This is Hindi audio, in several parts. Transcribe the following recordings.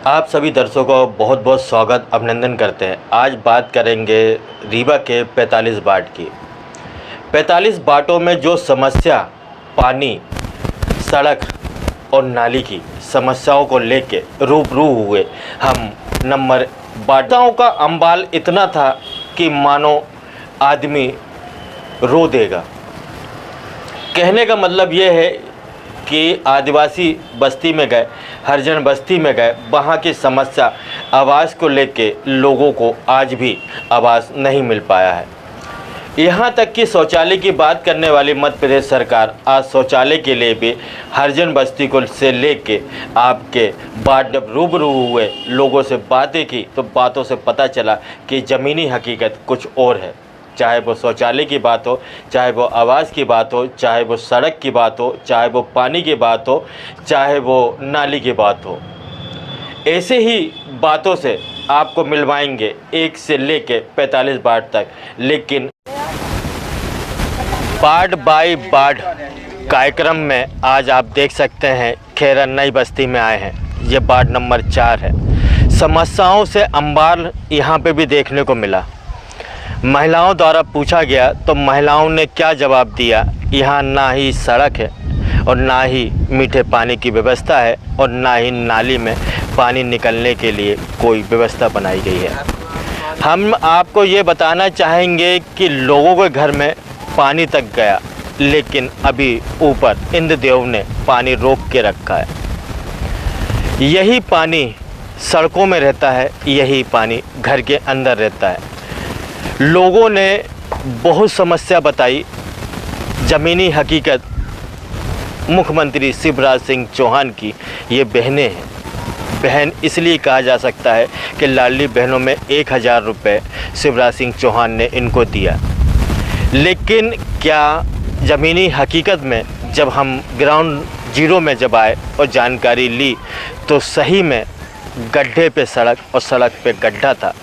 आप सभी दर्शकों को बहुत बहुत स्वागत अभिनंदन करते हैं। आज बात करेंगे रीवा के 45 वार्ड की। 45 वार्डों में जो समस्या पानी, सड़क और नाली की समस्याओं को लेके रूबरू हुए हम नंबर वार्डों का अंबाल इतना था कि मानो आदमी रो देगा। कहने का मतलब ये है कि आदिवासी बस्ती में गए, हरिजन बस्ती में गए, वहाँ की समस्या आवास को लेके लोगों को आज भी आवास नहीं मिल पाया है। यहाँ तक कि शौचालय की बात करने वाली मध्य प्रदेश सरकार आज शौचालय के लिए भी हरिजन बस्ती को से लेके आपके वार्ड जब रूबरू हुए, लोगों से बातें की तो बातों से पता चला कि ज़मीनी हकीकत कुछ और है। चाहे वो शौचालय की बात हो, चाहे वो आवास की बात हो, चाहे वो सड़क की बात हो, चाहे वो पानी की बात हो, चाहे वो नाली की बात हो, ऐसे ही बातों से आपको मिलवाएंगे 1 से लेके 45 वार्ड तक। लेकिन वार्ड बाय वार्ड कार्यक्रम में आज आप देख सकते हैं खेरा नई बस्ती में आए हैं। ये वार्ड नंबर 4 है। समस्याओं से अंबार यहाँ पे भी देखने को मिला। महिलाओं द्वारा पूछा गया तो महिलाओं ने क्या जवाब दिया, यहाँ ना ही सड़क है और ना ही मीठे पानी की व्यवस्था है और ना ही नाली में पानी निकलने के लिए कोई व्यवस्था बनाई गई है। हम आपको ये बताना चाहेंगे कि लोगों के घर में पानी तक गया, लेकिन अभी ऊपर इंद्रदेव ने पानी रोक के रखा है। यही पानी सड़कों में रहता है, यही पानी घर के अंदर रहता है। लोगों ने बहुत समस्या बताई। ज़मीनी हकीकत मुख्यमंत्री शिवराज सिंह चौहान की ये बहनें हैं। बहन इसलिए कहा जा सकता है कि लाडली बहनों में 1000 रुपये शिवराज सिंह चौहान ने इनको दिया। लेकिन क्या ज़मीनी हकीकत में जब हम ग्राउंड जीरो में जब आए और जानकारी ली तो सही में गड्ढे पे सड़क और सड़क पे गड्ढा था।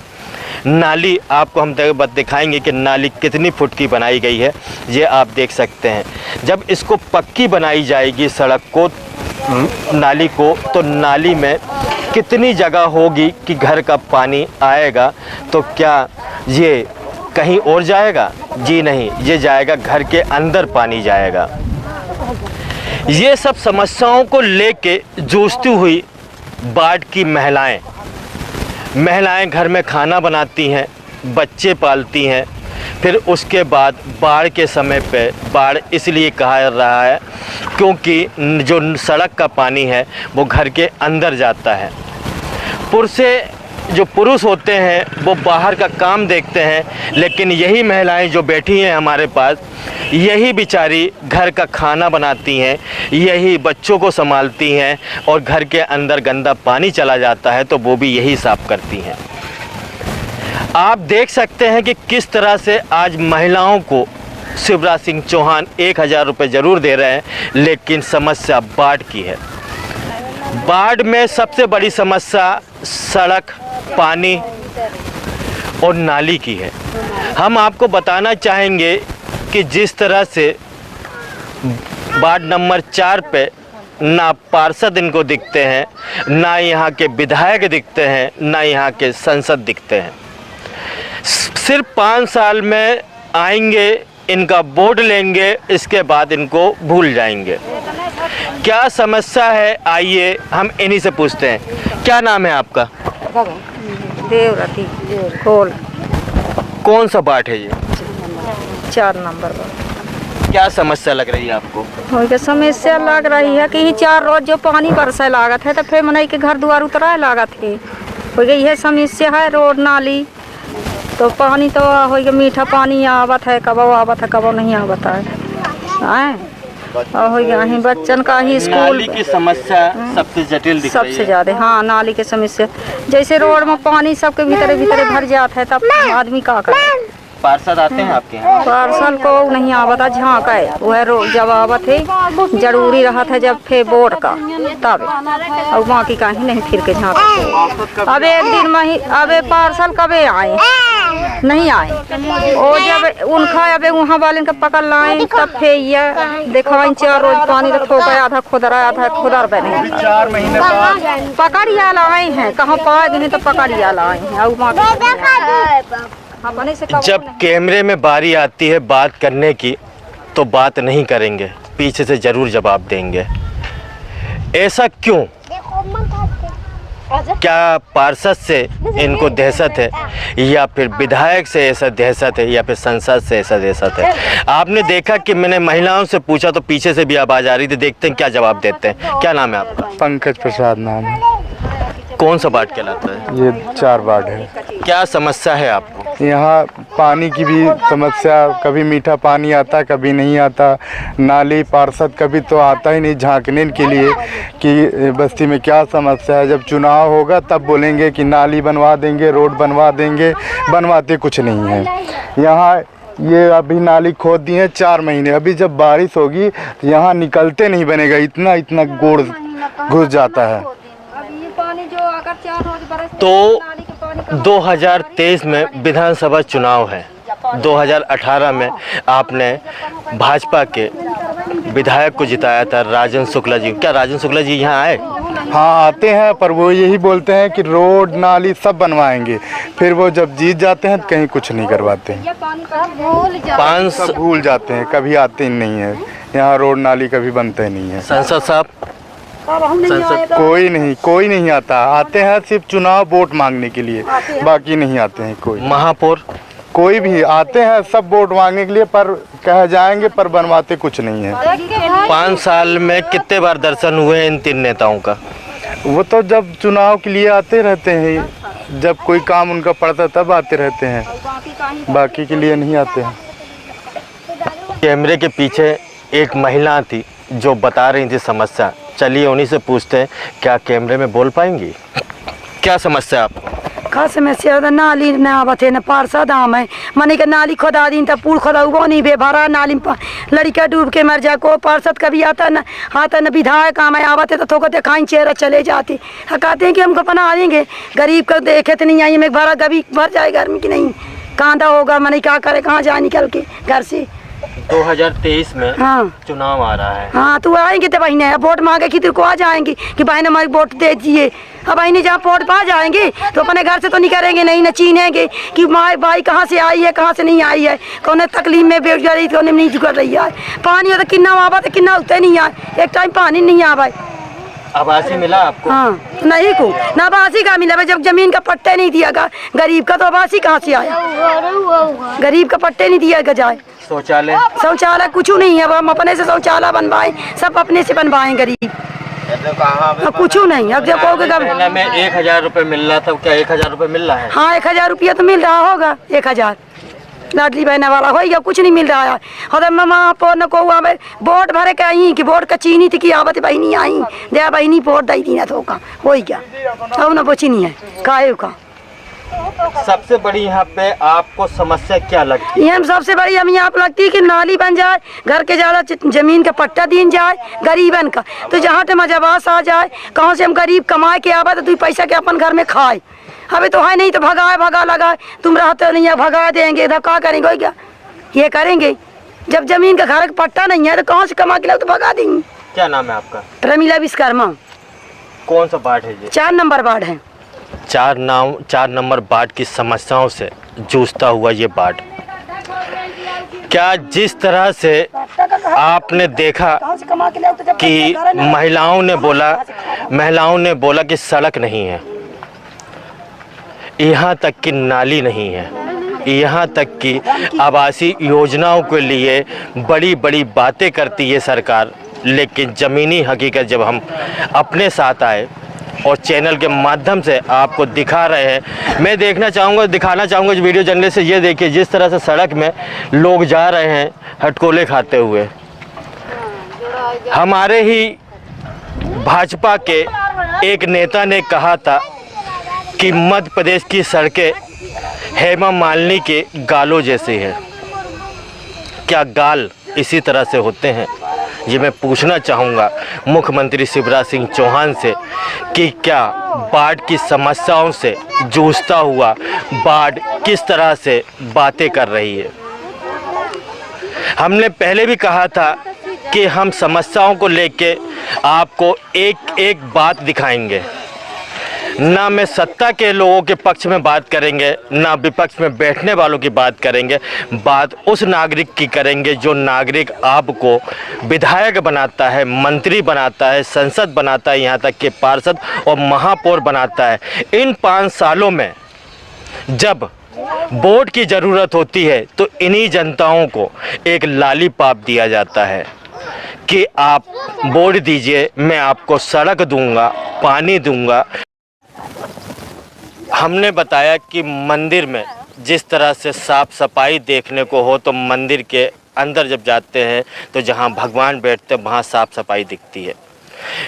नाली आपको हम दिखाएंगे कि नाली कितनी फुट की बनाई गई है, ये आप देख सकते हैं। जब इसको पक्की बनाई जाएगी सड़क को, नाली को, तो नाली में कितनी जगह होगी कि घर का पानी आएगा तो क्या ये कहीं और जाएगा? जी नहीं, ये जाएगा घर के अंदर पानी जाएगा। ये सब समस्याओं को लेके जूझती हुई वार्ड की महिलाएं घर में खाना बनाती हैं, बच्चे पालती हैं। फिर उसके बाद बाढ़ के समय पे, बाढ़ इसलिए कहा रहा है क्योंकि जो सड़क का पानी है वो घर के अंदर जाता है। जो पुरुष होते हैं वो बाहर का काम देखते हैं, लेकिन यही महिलाएं जो बैठी हैं हमारे पास, यही बेचारी घर का खाना बनाती हैं, यही बच्चों को संभालती हैं और घर के अंदर गंदा पानी चला जाता है तो वो भी यही साफ़ करती हैं। आप देख सकते हैं कि किस तरह से आज महिलाओं को शिवराज सिंह चौहान 1000 रुपये ज़रूर दे रहे हैं, लेकिन समस्या बाढ़ की है। बाढ़ में सबसे बड़ी समस्या सड़क, पानी और नाली की है। हम आपको बताना चाहेंगे कि जिस तरह से वार्ड नंबर 4 पे ना पार्षद इनको दिखते हैं, ना यहाँ के विधायक दिखते हैं, ना यहाँ के सांसद दिखते हैं। सिर्फ 5 साल में आएंगे, इनका वोट लेंगे, इसके बाद इनको भूल जाएंगे। क्या समस्या है, आइए हम इन्हीं से पूछते हैं। क्या नाम है आपका? देवरती खोल। कौन सा वार्ड है ये? 4 नंबर पर। क्या समस्या लग रही है आपको? वही समस्या लग रही है कि 4 रोज जो पानी बरसे लागत है तो फिर मनई के घर द्वार उतराए लागत है। हो गई है समस्या है रोड नाली। तो पानी तो हो गया, मीठा पानी आवत है, कब आवत है कब नहीं आवत है। और हो गया ही बच्चन का ही स्कूल। नाली की समस्या सबसे जटिल दिख रही है। सबसे ज़्यादा हाँ, नाली की समस्या। जैसे रोड में पानी सबके भीतर भर जाता है तब आदमी का करे। पार्षद आते हैं आपके यहाँ? पार्सल को नहीं आवता, झाँक है वह रोज जब आवत है जरूरी रहा था जब फिर बोर्ड का तब, और वहाँ की कहीं नहीं फिर के झाँक। अब एक दिन में ही अब पार्सल कबे आए नहीं आए। और जब उनका अब वहाँ वाले का पकड़ लाए तब फिर ये देखा 4 रोज पानी तो खो गया, आधा खुदर बने 4 महीने बाद पकड़िया लाए हैं, कहाँ पा गए तो पकड़िया लाए हैं। जब कैमरे में बारी आती है बात करने की तो बात नहीं करेंगे, पीछे से जरूर जवाब देंगे। ऐसा क्यों? क्या पार्षद से इनको दहशत है, या फिर विधायक से ऐसा दहशत है, या फिर संसद से ऐसा दहशत है? आपने देखा कि मैंने महिलाओं से पूछा तो पीछे से भी आवाज आ रही थी, देखते हैं क्या जवाब देते हैं। क्या नाम है आपका? पंकज प्रसाद नाम है। कौन सा वार्ड कहलाता है? ये 4 वार्ड है। क्या समस्या है आपको? यहाँ पानी की भी समस्या, कभी मीठा पानी आता कभी नहीं आता। नाली पार्षद कभी तो आता ही नहीं झांकने के लिए कि बस्ती में क्या समस्या है। जब चुनाव होगा तब बोलेंगे कि नाली बनवा देंगे, रोड बनवा देंगे, बनवाते कुछ नहीं है। यहाँ ये अभी नाली खोद दी है 4 महीने, अभी जब बारिश होगी तो यहाँ निकलते नहीं बनेगा, इतना गोड़ घुस जाता है। तो 2023 में विधानसभा चुनाव है, 2018 में आपने भाजपा के विधायक को जिताया था, राजन शुक्ला जी। क्या राजन शुक्ला जी यहाँ आए? हाँ आते हैं, पर वो यही बोलते हैं कि रोड नाली सब बनवाएंगे, फिर वो जब जीत जाते हैं तो कहीं कुछ नहीं करवाते हैं। सब भूल जाते हैं, कभी आते ही नहीं है यहाँ, रोड नाली कभी बनते नहीं है। संसद साहब? कोई नहीं आता। आते हैं सिर्फ चुनाव वोट मांगने के लिए, बाकी नहीं आते हैं कोई। महापौर? कोई भी आते हैं सब वोट मांगने के लिए, पर कह जाएंगे पर बनवाते कुछ नहीं है। 5 साल में कितने बार दर्शन हुए इन 3 नेताओं का? वो तो जब चुनाव के लिए आते रहते हैं, जब कोई काम उनका पड़ता तब आते रहते हैं, बाकी के लिए नहीं आते हैं। कैमरे के पीछे एक महिला थी जो बता रही थी समस्या, चलिए उन्हीं से पूछते हैं, क्या कैमरे में बोल पाएंगी? क्या समस्या आपको? का समस्या नाली न आवत है, न पार्षद आम है। मने के नाली खोदा दी तब पुल खोदा वो नहीं बे भरा, नाली लड़का डूब के मर जा। को पार्षद कभी आता न विधायक आम है, आवत है तो थोको दिखाई चेहरा चले जाते। कहते हैं कि हमको बना देंगे, गरीब को देखे तो नहीं आई, मैं भरा कभी भर जाए गर्मी की नहीं, कांदा होगा मने क्या करे, कहाँ जाए निकल के घर से। 2023 में हाँ चुनाव आ रहा है। हाँ तो आएंगे तो बहने वोट मांगे कि तेरे को आ जाएंगे कि बहन हमारी वोट दे दीजिए। अब बहने जहाँ वोट पा जाएंगे तो अपने घर से तो नहीं करेंगे, नहीं न चीनेंगे कि माँ भाई कहाँ से आई है कहाँ से नहीं आई है, कौन तकलीफ में बेरोजगारी कौन नहीं कर रही है। पानी हो तो किन्ना आवा तो किन्ना उतरे नहीं आए, एक टाइम पानी नहीं आ भाई। आवासी मिला आपको? हाँ नहीं को ना आवासी का मिला भाई, जब जमीन का पट्टे नहीं दिया गरीब का तो आवासी कहाँ से आया, गरीब का पट्टे नहीं दिया जाए। शौचालय कुछ नहीं है, हम अपने से शौचालय बनवाए, सब अपने से बनवाए गरीब, कुछ नहीं। अब जब महीने में 1000 रुपए मिल रहा था, क्या 1000 रुपए मिल रहा है? हाँ 1000 रुपया तो मिल रहा होगा, 1000 लाडली बहना वाला हो गया, कुछ नहीं मिल रहा है। और मामा पोर न को वोट भरे के आई कि वोट का चीनी थी कि आवत बहनी आई दे बहनी वोट दी थी ना तो का हो गया, अब ना बची नहीं है काहे का। सबसे बड़ी यहाँ पे आपको समस्या क्या लगती है? ये हम सबसे बड़ी हमें यहाँ पे लगती है कि नाली बन जाए, घर के ज़्यादा जमीन का पट्टा दिया जाए गरीबन का, तो जहाँ पे मजाबास आ जाए, कहाँ से हम गरीब कमाए के आवा तो 2 पैसा के अपन घर में खाए। अभी तो है नहीं तो भगा लगाए, तुम रहते नहीं है भगा देंगे, धक्का करेंगे क्या ये करेंगे। जब जमीन का घर का पट्टा नहीं है तो कहाँ से कमा के लोग तो भगा देंगे। क्या नाम है आपका? प्रमिला विश्वकर्मा। कौन सा वार्ड है ये? 4 नंबर वार्ड है। 4 नंबर वार्ड की समस्याओं से जूझता हुआ ये वार्ड, क्या जिस तरह से आपने देखा कि महिलाओं ने बोला कि सड़क नहीं है, यहाँ तक कि नाली नहीं है, यहाँ तक कि आवासीय योजनाओं के लिए बड़ी बड़ी बातें करती है सरकार, लेकिन ज़मीनी हकीकत जब हम अपने साथ आए और चैनल के माध्यम से आपको दिखा रहे हैं, मैं दिखाना चाहूँगा इस वीडियो जर्नलिस्ट से। ये देखिए जिस तरह से सड़क में लोग जा रहे हैं हटकोले खाते हुए। हमारे ही भाजपा के एक नेता ने कहा था कि मध्य प्रदेश की सड़कें हेमा मालिनी के गालों जैसी है। क्या गाल इसी तरह से होते हैं? ये मैं पूछना चाहूँगा मुख्यमंत्री शिवराज सिंह चौहान से कि क्या बाढ़ की समस्याओं से जूझता हुआ बाढ़ किस तरह से बातें कर रही है। हमने पहले भी कहा था कि हम समस्याओं को लेके आपको एक एक बात दिखाएंगे, ना में सत्ता के लोगों के पक्ष में बात करेंगे, ना विपक्ष में बैठने वालों की बात करेंगे। बात उस नागरिक की करेंगे जो नागरिक आपको विधायक बनाता है, मंत्री बनाता है, संसद बनाता है, यहाँ तक कि पार्षद और महापौर बनाता है। इन 5 सालों में जब वोट की ज़रूरत होती है तो इन्हीं जनताओं को एक लालीपाप दिया जाता है कि आप वोट दीजिए, मैं आपको सड़क दूंगा, पानी दूंगा। हमने बताया कि मंदिर में जिस तरह से साफ़ सफाई देखने को हो, तो मंदिर के अंदर जब जाते हैं तो जहां भगवान बैठते हैं वहां साफ़ सफाई दिखती है,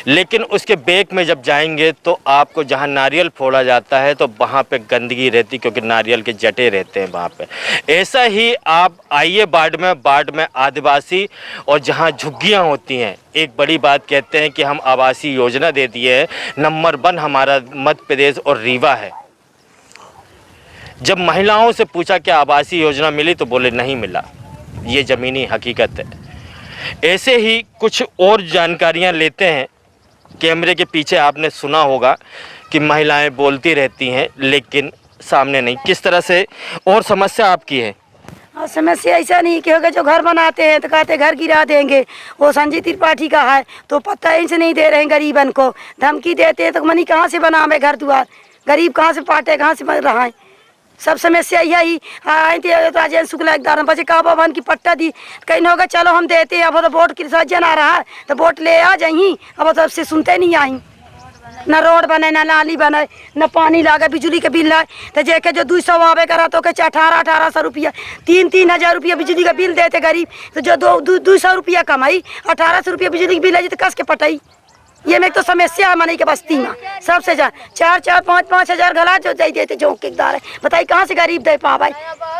लेकिन उसके बैक में जब जाएंगे तो आपको जहां नारियल फोड़ा जाता है तो वहां पे गंदगी रहती, क्योंकि नारियल के जटे रहते हैं वहां पे। ऐसा ही आप आइए बाढ़ में आदिवासी और जहां झुग्गियां होती हैं, एक बड़ी बात कहते हैं कि हम आवासीय योजना दे दिए है, नंबर 1 हमारा मध्य प्रदेश और रीवा है। जब महिलाओं से पूछा कि आवासीय योजना मिली तो बोले नहीं मिला, ये ज़मीनी हकीकत है। ऐसे ही कुछ और जानकारियां लेते हैं। कैमरे के पीछे आपने सुना होगा कि महिलाएं बोलती रहती हैं लेकिन सामने नहीं। किस तरह से और समस्या आपकी है? और समस्या ऐसा नहीं कि होगा जो घर बनाते हैं तो कहते घर गिरा देंगे, वो संजय त्रिपाठी का है तो पता इनसे नहीं दे रहे हैं, गरीबन को धमकी देते हैं तो मनी कहाँ से बनावे घर द्वार, गरीब कहाँ से पाटे, कहाँ से बन रहा है। सब समस्या यही आई थी। राजेंद्र शुक्ला एकदम बचे का भवन की पट्टा दी, कहीं होगा चलो हम देते हैं, अब तो वोट की सज्जन आ रहा है तो वोट ले आ जाही, अब तो सबसे सुनते नहीं आई। न रोड बने, न नाली बने, न पानी लागे, बिजली के बिल लाए तो जेके जो 200 आवे करा तो 1800 रुपया 3,000 रुपया बिजली का बिल देते गरीब, तो जो 200 रुपया कमाई 1800 रुपया बिजली के बिल है तो कस के पटाई। ये में तो समस्या है मनी के बस्ती में सबसे ज्यादा 4-4, 5-5 हजार गला जो दे देते जो किकदार है, बताइए कहाँ से गरीब दे पा भाई।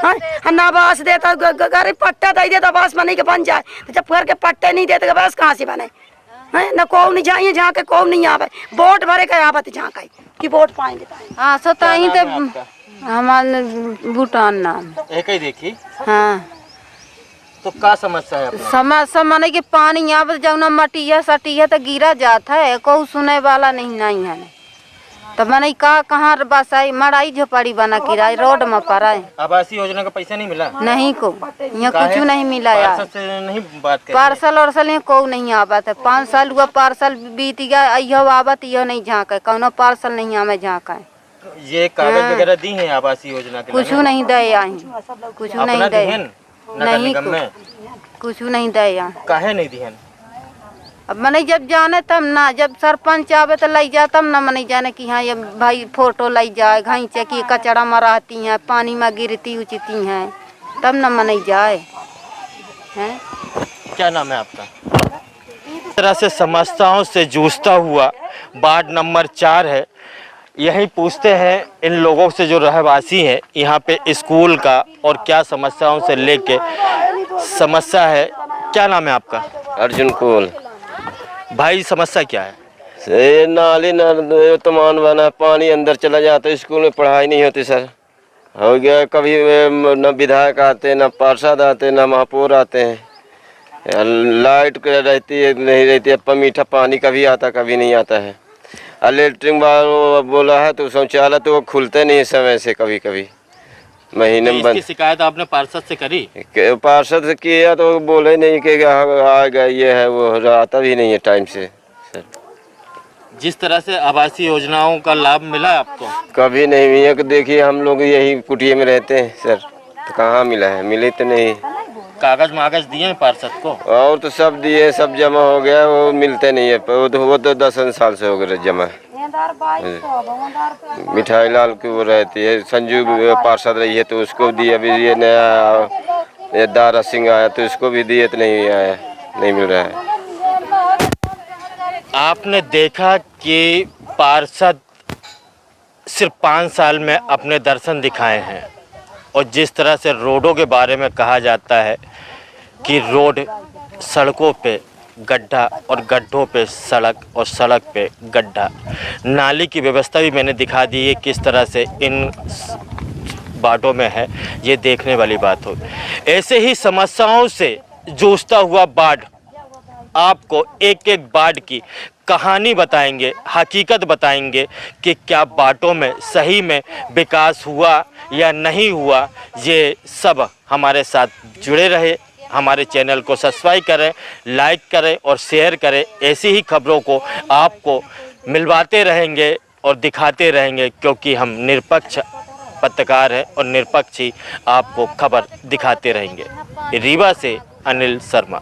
हाँ ना बास देता गरीब पट्टा दे देता बास मनी के बन जाए, तो जब घर के पट्टे नहीं देते बस कहाँ से बने हैं। न को नहीं जाइए जहाँ के को नहीं आवे, वोट भरे के आवत जहाँ का कि वोट पाएंगे। हाँ सताही तो हमारे भूटान नाम एक ही देखी। हाँ तो क्या समस्या है? समस्या माने कि पानी आवत जौना मटिया सटिया तो गिरा जाता है, कोई सुने वाला नहीं है। तो मैंने कहाँ बसाई मड़ाई झोपड़ी बना किराए रोड में पड़ा है। आवासीय योजना का पैसा नहीं मिला? नहीं को यहाँ कुछ नहीं मिला यार। पार्षद से नहीं बात कर? पार्सल वार्सल यहाँ को नहीं आवत है, 5 साल हुआ पार्सल बीत गया, यो आवत यो नहीं झाँका, कौनो पार्सल नहीं हमें झाँका। ये कागज वगैरह दी है आवासीय योजना के? कुछ नहीं दे आई, कुछ नहीं दे, नहीं कुछ नहीं दे यहाँ। काहे नहीं दिहन? अब मने जब जाने तब ना, जब सरपंच आवे तो लाई जा तब ना मने जाने कि हाँ ये भाई फोटो लाई जाए, घाईचे की कचरा मराती हैं, पानी में गिरती उचती हैं, तब ना मने जाए हैं। क्या नाम है आपका? इस तरह से समस्याओं से जूझता हुआ वार्ड नंबर 4 है। यही पूछते हैं इन लोगों से जो रहवासी हैं यहाँ पे स्कूल का और क्या समस्याओं से लेके समस्या है। क्या नाम है आपका? अर्जुन कोल। भाई समस्या क्या है? नाली न तमान बना, पानी अंदर चला जाता है, स्कूल में पढ़ाई नहीं होती सर। हो गया कभी न विधायक आते, न पार्षद आते, न महापौर आते हैं। लाइट रहती है नहीं रहती है, मीठा पानी कभी आता कभी नहीं आता है। इलेक्ट्रिक बोला है तो शौचालय तो वो खुलते नहीं है समय से, कभी कभी महीने में बंद। शिकायत आपने पार्षद से करी? पार्षद से किया तो बोले नहीं कि आ गया, ये है वो आता भी नहीं है टाइम से सर। जिस तरह से आवासीय योजनाओं का लाभ मिला है आपको? कभी नहीं मिला। कि देखिए हम लोग यही कुटिया में रहते हैं सर, तो कहाँ मिला है, मिले तो नहीं। कागज मागज दिए हैं पार्षद को? और तो सब दिए, सब जमा हो गया, वो मिलते नहीं है। वो तो 10 साल से हो गए जमा। मिठाई लाल की वो रहती है, संजू पार्षद रही है तो उसको दिए। अभी ये नया दारा सिंह आया तो उसको भी दिए तो नहीं आया, नहीं मिल रहा है। आपने देखा कि पार्षद सिर्फ 5 साल में अपने दर्शन दिखाए हैं, और जिस तरह से रोडों के बारे में कहा जाता है कि रोड सड़कों पे गड्ढा और गड्ढों पे सड़क और सड़क पे गड्ढा। नाली की व्यवस्था भी मैंने दिखा दी है किस तरह से इन बाटों में है, ये देखने वाली बात हो। ऐसे ही समस्याओं से जूझता हुआ बाढ़ आपको एक एक बाढ़ की कहानी बताएंगे, हकीकत बताएंगे कि क्या बाटों में सही में विकास हुआ या नहीं हुआ। ये सब हमारे साथ जुड़े रहे, हमारे चैनल को सब्सक्राइब करें, लाइक करें और शेयर करें। ऐसी ही खबरों को आपको मिलवाते रहेंगे और दिखाते रहेंगे, क्योंकि हम निरपेक्ष पत्रकार हैं और निरपक्ष ही आपको खबर दिखाते रहेंगे। रीवा से अनिल शर्मा।